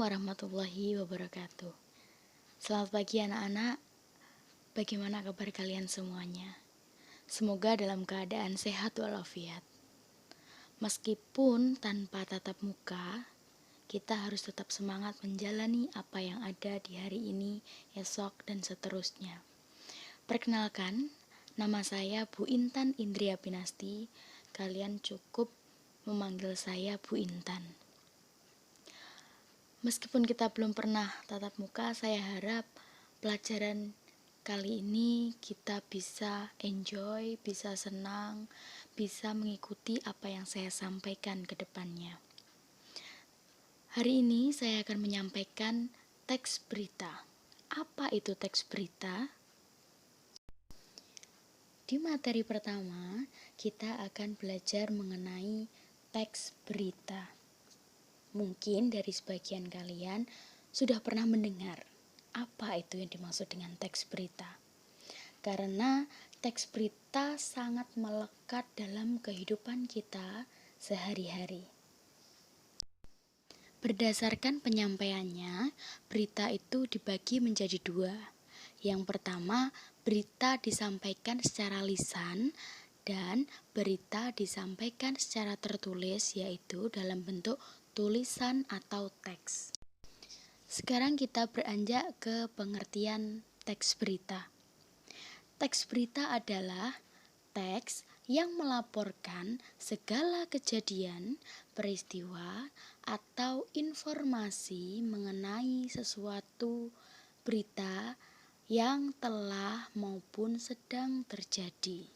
warahmatullahi wabarakatuh. Selamat pagi anak-anak. Bagaimana kabar kalian semuanya? Semoga dalam keadaan sehat walafiat. Meskipun tanpa tatap muka, kita harus tetap semangat menjalani apa yang ada di hari ini, esok, dan seterusnya. Perkenalkan, nama saya Bu Intan Indria Pinasti. Kalian cukup memanggil saya Bu Intan. Meskipun kita belum pernah tatap muka, saya harap pelajaran kali ini kita bisa enjoy, bisa senang, bisa mengikuti apa yang saya sampaikan ke depannya. Hari ini saya akan menyampaikan teks berita. Apa itu teks berita? Di materi pertama, kita akan belajar mengenai teks berita. Mungkin dari sebagian kalian sudah pernah mendengar apa itu yang dimaksud dengan teks berita. Karena teks berita sangat melekat dalam kehidupan kita sehari-hari. Berdasarkan penyampaiannya, berita itu dibagi menjadi dua. Yang pertama, berita disampaikan secara lisan dan berita disampaikan secara tertulis, yaitu dalam bentuk tulisan atau teks. Sekarang kita beranjak ke pengertian teks berita. Teks berita adalah teks yang melaporkan segala kejadian, peristiwa, atau informasi mengenai sesuatu berita yang telah maupun sedang terjadi.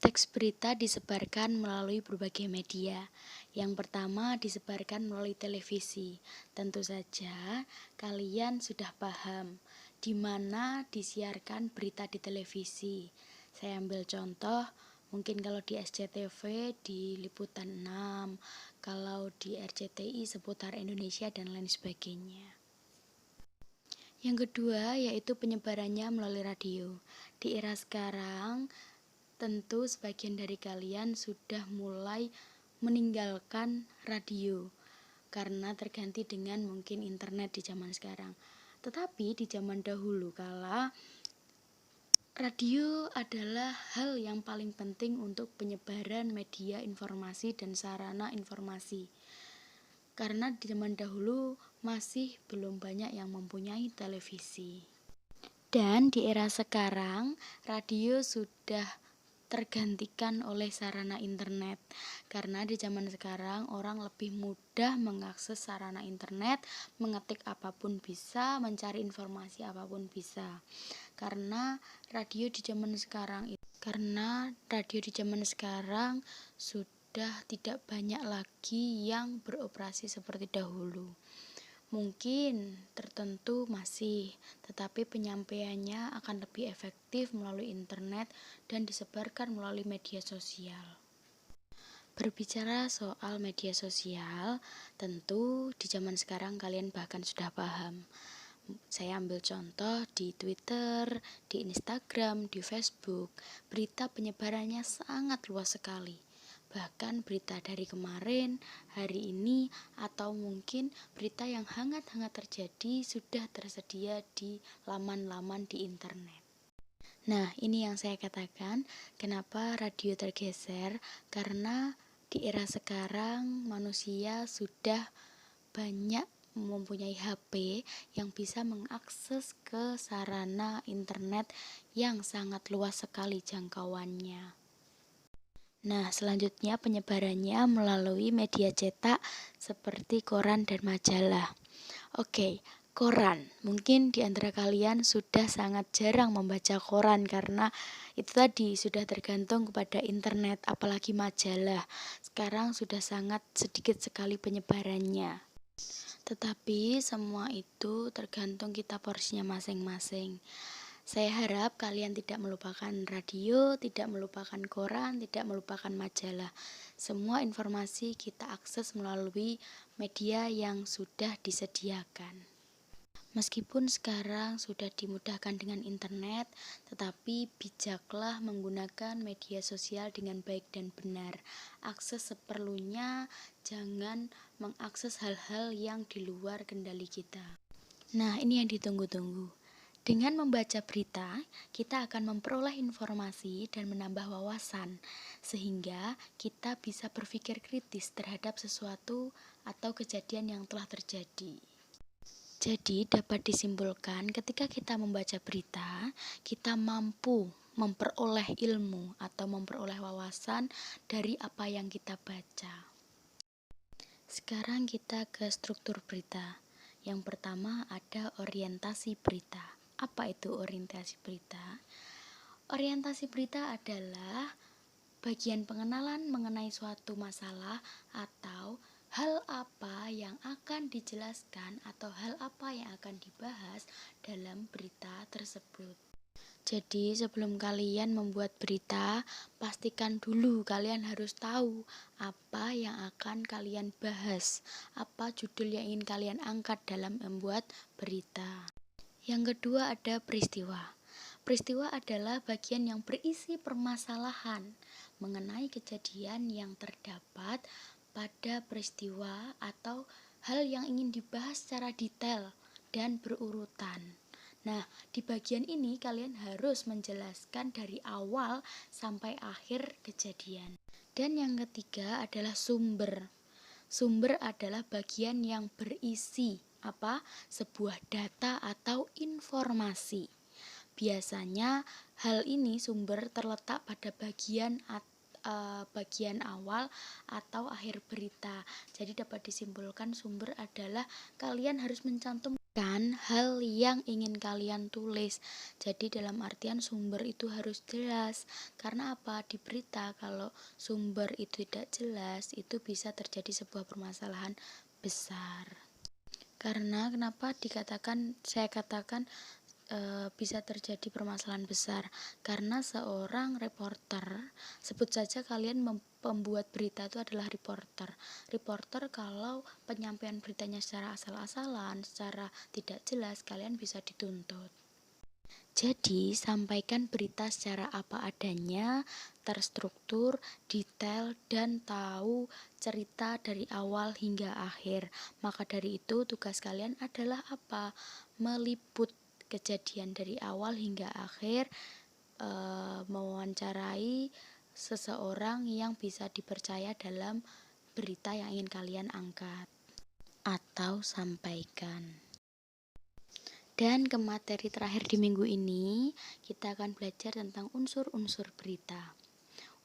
Teks berita disebarkan melalui berbagai media. Yang pertama disebarkan melalui televisi. Tentu saja kalian sudah paham di mana disiarkan berita di televisi. Saya ambil contoh, mungkin kalau di SCTV di Liputan 6, kalau di RCTI seputar Indonesia dan lain sebagainya. Yang kedua yaitu penyebarannya melalui radio. Di era sekarang tentu sebagian dari kalian sudah mulai meninggalkan radio karena terganti dengan mungkin internet di zaman sekarang. Tetapi di zaman dahulu kala radio adalah hal yang paling penting untuk penyebaran media informasi dan sarana informasi. Karena di zaman dahulu masih belum banyak yang mempunyai televisi. Dan di era sekarang radio sudah tergantikan oleh sarana internet, karena di zaman sekarang orang lebih mudah mengakses sarana internet, mengetik apapun bisa, mencari informasi apapun bisa. Karena radio di zaman sekarang sudah tidak banyak lagi yang beroperasi seperti dahulu. Mungkin tertentu masih, tetapi penyampaiannya akan lebih efektif melalui internet dan disebarkan melalui media sosial. Berbicara soal media sosial, tentu di zaman sekarang kalian bahkan sudah paham. Saya ambil contoh di Twitter, di Instagram, di Facebook, berita penyebarannya sangat luas sekali. Bahkan berita dari kemarin, hari ini, atau mungkin berita yang hangat-hangat terjadi sudah tersedia di laman-laman di internet. Nah, ini yang saya katakan, kenapa radio tergeser, karena di era sekarang manusia sudah banyak mempunyai HP yang bisa mengakses ke sarana internet yang sangat luas sekali jangkauannya. Nah, selanjutnya penyebarannya melalui media cetak seperti koran dan majalah. Oke, koran. Mungkin di antara kalian sudah sangat jarang membaca koran karena itu tadi sudah tergantung kepada internet, apalagi majalah. Sekarang sudah sangat sedikit sekali penyebarannya. Tetapi semua itu tergantung kita porsinya masing-masing. Saya harap kalian tidak melupakan radio, tidak melupakan koran, tidak melupakan majalah. Semua informasi kita akses melalui media yang sudah disediakan. Meskipun sekarang sudah dimudahkan dengan internet, tetapi bijaklah menggunakan media sosial dengan baik dan benar. Akses seperlunya, jangan mengakses hal-hal yang di luar kendali kita. Nah, ini yang ditunggu-tunggu. Dengan membaca berita, kita akan memperoleh informasi dan menambah wawasan, sehingga kita bisa berpikir kritis terhadap sesuatu atau kejadian yang telah terjadi. Jadi, dapat disimpulkan ketika kita membaca berita, kita mampu memperoleh ilmu atau memperoleh wawasan dari apa yang kita baca. Sekarang kita ke struktur berita. Yang pertama ada orientasi berita. Apa itu orientasi berita? Orientasi berita adalah bagian pengenalan mengenai suatu masalah atau hal apa yang akan dijelaskan atau hal apa yang akan dibahas dalam berita tersebut. Jadi sebelum kalian membuat berita, pastikan dulu kalian harus tahu apa yang akan kalian bahas, apa judul yang ingin kalian angkat dalam membuat berita. Yang kedua ada peristiwa. Peristiwa adalah bagian yang berisi permasalahan mengenai kejadian yang terdapat pada peristiwa atau hal yang ingin dibahas secara detail dan berurutan. Nah, di bagian ini kalian harus menjelaskan dari awal sampai akhir kejadian. Dan yang ketiga adalah sumber. Sumber adalah bagian yang berisi sebuah data atau informasi. Biasanya hal ini sumber terletak pada bagian awal atau akhir berita. Jadi dapat disimpulkan sumber adalah kalian harus mencantumkan hal yang ingin kalian tulis. Jadi dalam artian sumber itu harus jelas. Karena apa? Di berita kalau sumber itu tidak jelas, itu bisa terjadi sebuah permasalahan besar. Karena kenapa saya katakan bisa terjadi permasalahan besar, karena seorang reporter, sebut saja kalian pembuat berita itu adalah reporter kalau penyampaian beritanya secara asal-asalan, secara tidak jelas, kalian bisa dituntut. Jadi sampaikan berita secara apa adanya, terstruktur, detail, dan tahu cerita dari awal hingga akhir. Maka dari itu tugas kalian adalah apa? Meliput kejadian dari awal hingga akhir, mewawancarai seseorang yang bisa dipercaya dalam berita yang ingin kalian angkat atau sampaikan. Dan ke materi terakhir di minggu ini, kita akan belajar tentang unsur-unsur berita.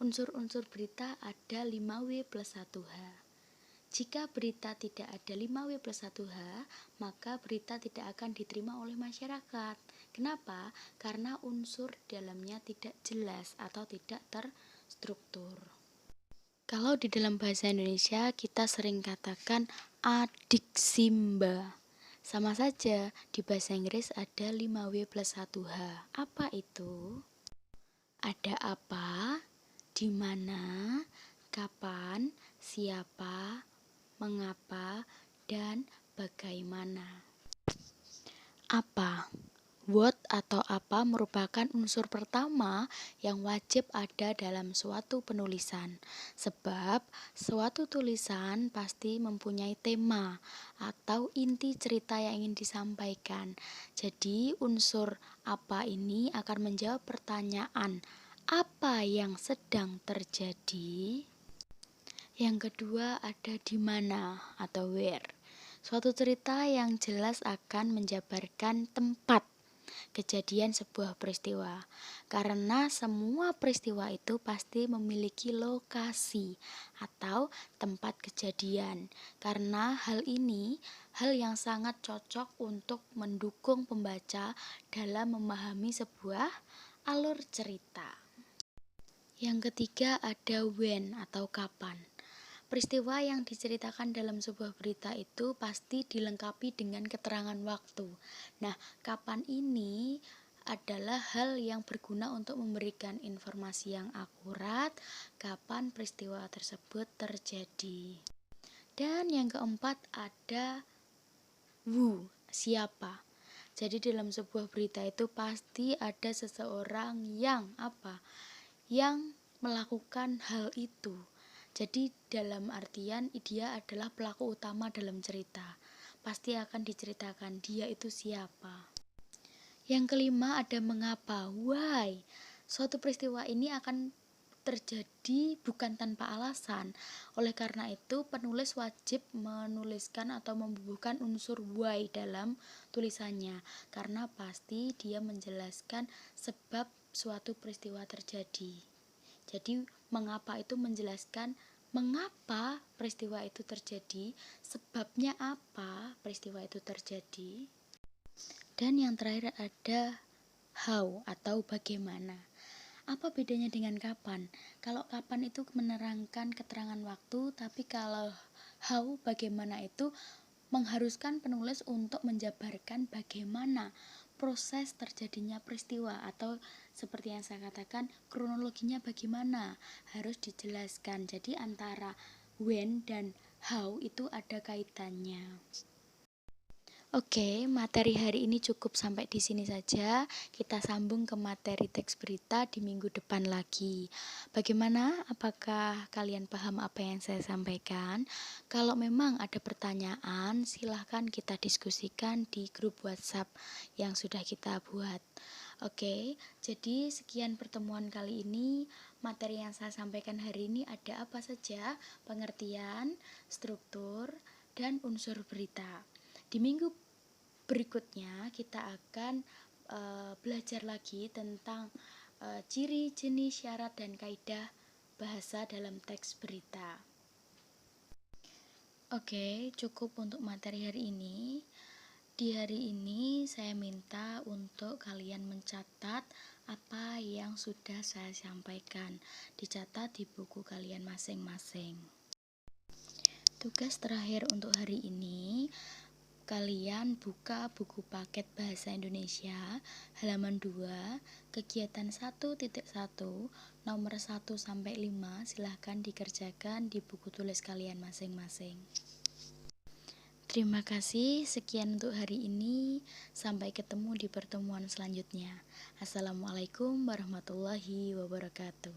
Unsur-unsur berita ada 5W plus 1H. Jika berita tidak ada 5W plus 1H, maka berita tidak akan diterima oleh masyarakat. Kenapa? Karena unsur dalamnya tidak jelas atau tidak terstruktur. Kalau di dalam bahasa Indonesia, kita sering katakan adik simba. Sama saja, di bahasa Inggris ada 5W plus 1H. Apa itu? Ada apa, di mana, kapan, siapa, mengapa, dan bagaimana. Apa? What atau apa merupakan unsur pertama yang wajib ada dalam suatu penulisan. Sebab suatu tulisan pasti mempunyai tema atau inti cerita yang ingin disampaikan. Jadi unsur apa ini akan menjawab pertanyaan apa yang sedang terjadi. Yang kedua ada di mana atau where. Suatu cerita yang jelas akan menjabarkan tempat kejadian sebuah peristiwa, karena semua peristiwa itu pasti memiliki lokasi atau tempat kejadian. Karena hal ini hal yang sangat cocok untuk mendukung pembaca dalam memahami sebuah alur cerita. Yang ketiga ada when atau kapan. Peristiwa yang diceritakan dalam sebuah berita itu pasti dilengkapi dengan keterangan waktu. Nah, kapan ini adalah hal yang berguna untuk memberikan informasi yang akurat kapan peristiwa tersebut terjadi. Dan yang keempat ada who, siapa. Jadi dalam sebuah berita itu pasti ada seseorang yang yang melakukan hal itu. Jadi dalam artian dia adalah pelaku utama dalam cerita. Pasti akan diceritakan dia itu siapa. Yang kelima ada mengapa, why. Suatu peristiwa ini akan terjadi bukan tanpa alasan. Oleh karena itu, penulis wajib menuliskan atau membubuhkan unsur why dalam tulisannya, karena pasti dia menjelaskan sebab suatu peristiwa terjadi. Jadi, mengapa itu menjelaskan mengapa peristiwa itu terjadi, sebabnya apa peristiwa itu terjadi. Dan yang terakhir ada how atau bagaimana. Apa bedanya dengan kapan? Kalau kapan itu menerangkan keterangan waktu, tapi kalau how, bagaimana itu mengharuskan penulis untuk menjabarkan bagaimana proses terjadinya peristiwa, atau seperti yang saya katakan, kronologinya bagaimana, harus dijelaskan. Jadi antara when dan how itu ada kaitannya. Oke, materi hari ini cukup sampai di sini saja. Kita sambung ke materi teks berita di minggu depan lagi. Bagaimana? Apakah kalian paham apa yang saya sampaikan? Kalau memang ada pertanyaan, silahkan kita diskusikan di grup WhatsApp yang sudah kita buat. Oke, jadi sekian pertemuan kali ini. Materi yang saya sampaikan hari ini ada apa saja? Pengertian, struktur, dan unsur berita. Di minggu berikutnya kita akan belajar lagi tentang ciri, jenis, syarat, dan kaidah bahasa dalam teks berita. Oke, cukup untuk materi hari ini. Di hari ini saya minta untuk kalian mencatat apa yang sudah saya sampaikan. Dicatat di buku kalian masing-masing. Tugas terakhir untuk hari ini, kalian buka buku paket bahasa Indonesia halaman 2, kegiatan 1.1, nomor 1 sampai 5, silahkan dikerjakan di buku tulis kalian masing-masing. Terima kasih, sekian untuk hari ini. Sampai ketemu di pertemuan selanjutnya. Assalamualaikum warahmatullahi wabarakatuh.